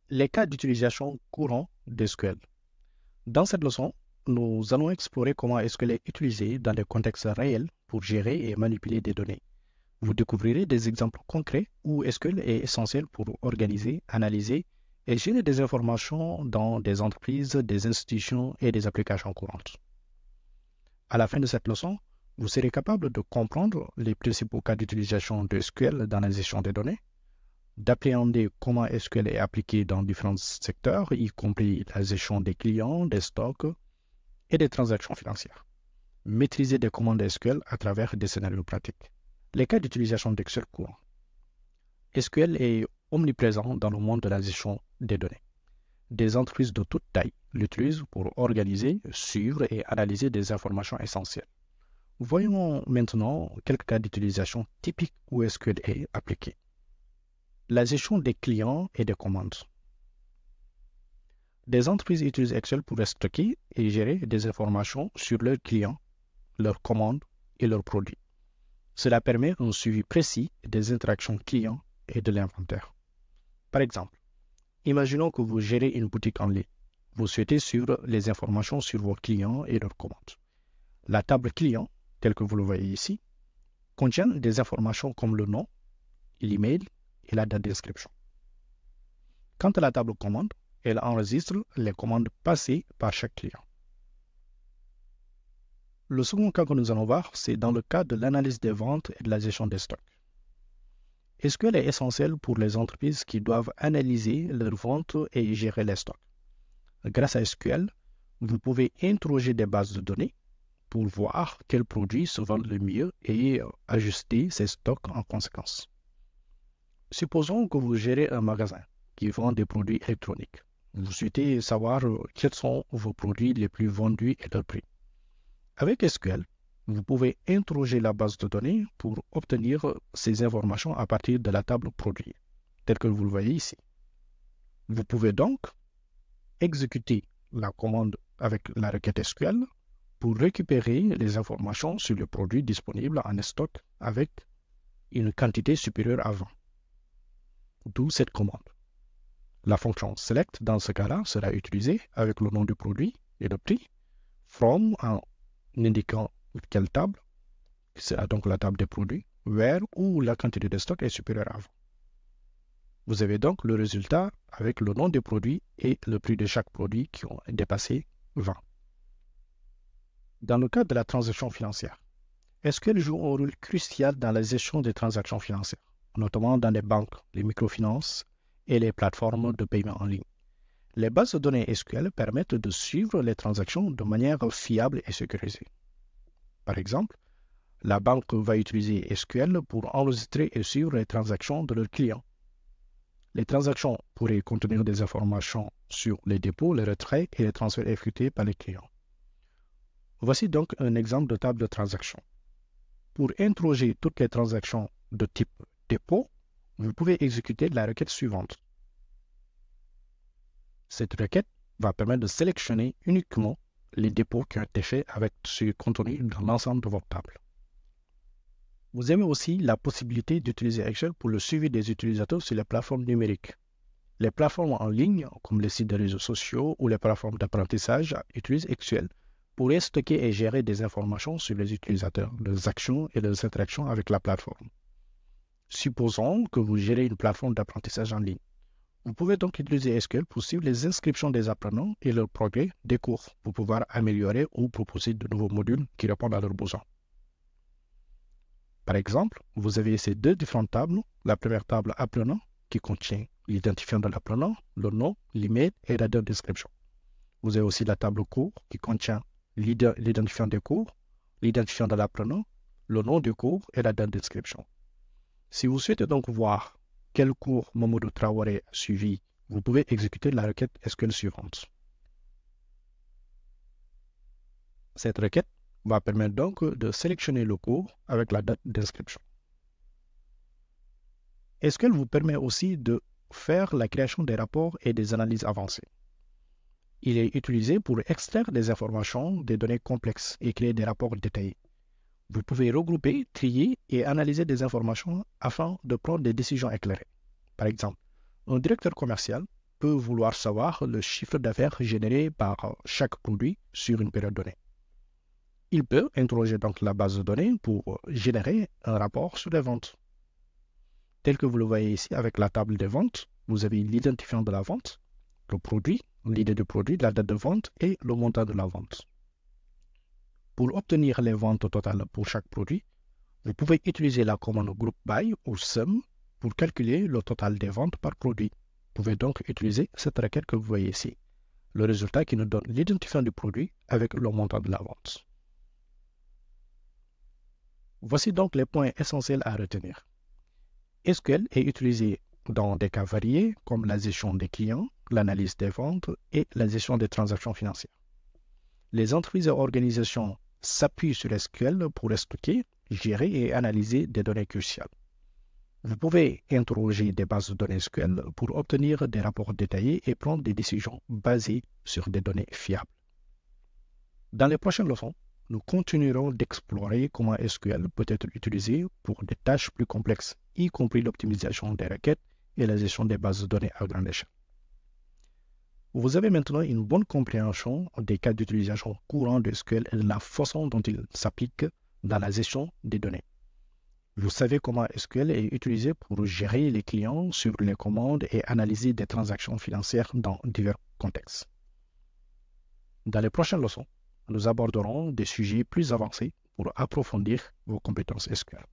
Les cas d'utilisation courants d'SQL. Dans cette leçon, nous allons explorer comment SQL est utilisé dans des contextes réels pour gérer et manipuler des données. Vous découvrirez des exemples concrets où SQL est essentiel pour organiser, analyser et gérer des informations dans des entreprises, des institutions et des applications courantes. À la fin de cette leçon, vous serez capable de comprendre les principaux cas d'utilisation de SQL dans la gestion des données, d'appréhender comment SQL est appliqué dans différents secteurs, y compris la gestion des clients, des stocks et des transactions financières. Maîtriser des commandes SQL à travers des scénarios pratiques. Les cas d'utilisation d'Excel courants. SQL est omniprésent dans le monde de la gestion des données. Des entreprises de toute taille l'utilisent pour organiser, suivre et analyser des informations essentielles. Voyons maintenant quelques cas d'utilisation typiques où SQL est appliqué. La gestion des clients et des commandes. Des entreprises utilisent Excel pour stocker et gérer des informations sur leurs clients, leurs commandes et leurs produits. Cela permet un suivi précis des interactions clients et de l'inventaire. Par exemple, imaginons que vous gérez une boutique en ligne. Vous souhaitez suivre les informations sur vos clients et leurs commandes. La table client, telle que vous le voyez ici, contient des informations comme le nom, l'email et la date d'inscription. Quant à la table commande, elle enregistre les commandes passées par chaque client. Le second cas que nous allons voir, c'est dans le cas de l'analyse des ventes et de la gestion des stocks. SQL est essentiel pour les entreprises qui doivent analyser leurs ventes et gérer les stocks. Grâce à SQL, vous pouvez interroger des bases de données pour voir quels produits se vendent le mieux et ajuster ces stocks en conséquence. Supposons que vous gérez un magasin qui vend des produits électroniques. Vous souhaitez savoir quels sont vos produits les plus vendus et leur prix. Avec SQL, vous pouvez interroger la base de données pour obtenir ces informations à partir de la table produit, telle que vous le voyez ici. Vous pouvez donc exécuter la commande avec la requête SQL pour récupérer les informations sur le produit disponible en stock avec une quantité supérieure à 20. D'où cette commande. La fonction select dans ce cas-là sera utilisée avec le nom du produit et le prix, from en indiquant quelle table, c'est donc la table des produits, where où la quantité de stock est supérieure à 20. Vous avez donc le résultat avec le nom des produits et le prix de chaque produit qui ont dépassé 20. Dans le cas de la transaction financière, SQL joue un rôle crucial dans la gestion des transactions financières, notamment dans les banques, les microfinances et les plateformes de paiement en ligne. Les bases de données SQL permettent de suivre les transactions de manière fiable et sécurisée. Par exemple, la banque va utiliser SQL pour enregistrer et suivre les transactions de leurs clients. Les transactions pourraient contenir des informations sur les dépôts, les retraits et les transferts effectués par les clients. Voici donc un exemple de table de transaction. Pour interroger toutes les transactions de type dépôt, vous pouvez exécuter la requête suivante. Cette requête va permettre de sélectionner uniquement les dépôts qui ont été faits avec ce contenu dans l'ensemble de votre table. Vous avez aussi la possibilité d'utiliser Excel pour le suivi des utilisateurs sur les plateformes numériques. Les plateformes en ligne, comme les sites de réseaux sociaux ou les plateformes d'apprentissage, utilisent Excel pour stocker et gérer des informations sur les utilisateurs, leurs actions et leurs interactions avec la plateforme. Supposons que vous gérez une plateforme d'apprentissage en ligne. Vous pouvez donc utiliser SQL pour suivre les inscriptions des apprenants et leur progrès des cours pour pouvoir améliorer ou proposer de nouveaux modules qui répondent à leurs besoins. Par exemple, vous avez ces deux différentes tables. La première table apprenant qui contient l'identifiant de l'apprenant, le nom, l'email et la date d'inscription. Vous avez aussi la table cours qui contient l'identifiant des cours, l'identifiant de l'apprenant, le nom du cours et la date d'inscription. Si vous souhaitez donc voir quel cours Mamadou Traoré a suivi, vous pouvez exécuter la requête SQL suivante. Cette requête va permettre donc de sélectionner le cours avec la date d'inscription. SQL vous permet aussi de faire la création des rapports et des analyses avancées. Il est utilisé pour extraire des informations, des données complexes et créer des rapports détaillés. Vous pouvez regrouper, trier et analyser des informations afin de prendre des décisions éclairées. Par exemple, un directeur commercial peut vouloir savoir le chiffre d'affaires généré par chaque produit sur une période donnée. Il peut interroger donc la base de données pour générer un rapport sur les ventes. Tel que vous le voyez ici avec la table des ventes, vous avez l'identifiant de la vente, le produit, l'idée du produit, la date de vente et le montant de la vente. Pour obtenir les ventes totales pour chaque produit, vous pouvez utiliser la commande group by ou sum pour calculer le total des ventes par produit. Vous pouvez donc utiliser cette requête que vous voyez ici. Le résultat qui nous donne l'identifiant du produit avec le montant de la vente. Voici donc les points essentiels à retenir. SQL est utilisé dans des cas variés comme la gestion des clients, l'analyse des ventes et la gestion des transactions financières. Les entreprises et organisations s'appuient sur SQL pour stocker, gérer et analyser des données cruciales. Vous pouvez interroger des bases de données SQL pour obtenir des rapports détaillés et prendre des décisions basées sur des données fiables. Dans les prochaines leçons, nous continuerons d'explorer comment SQL peut être utilisé pour des tâches plus complexes, y compris l'optimisation des requêtes et la gestion des bases de données à grande échelle. Vous avez maintenant une bonne compréhension des cas d'utilisation courants de SQL et de la façon dont il s'applique dans la gestion des données. Vous savez comment SQL est utilisé pour gérer les clients sur les commandes et analyser des transactions financières dans divers contextes. Dans les prochaines leçons, nous aborderons des sujets plus avancés pour approfondir vos compétences SQL.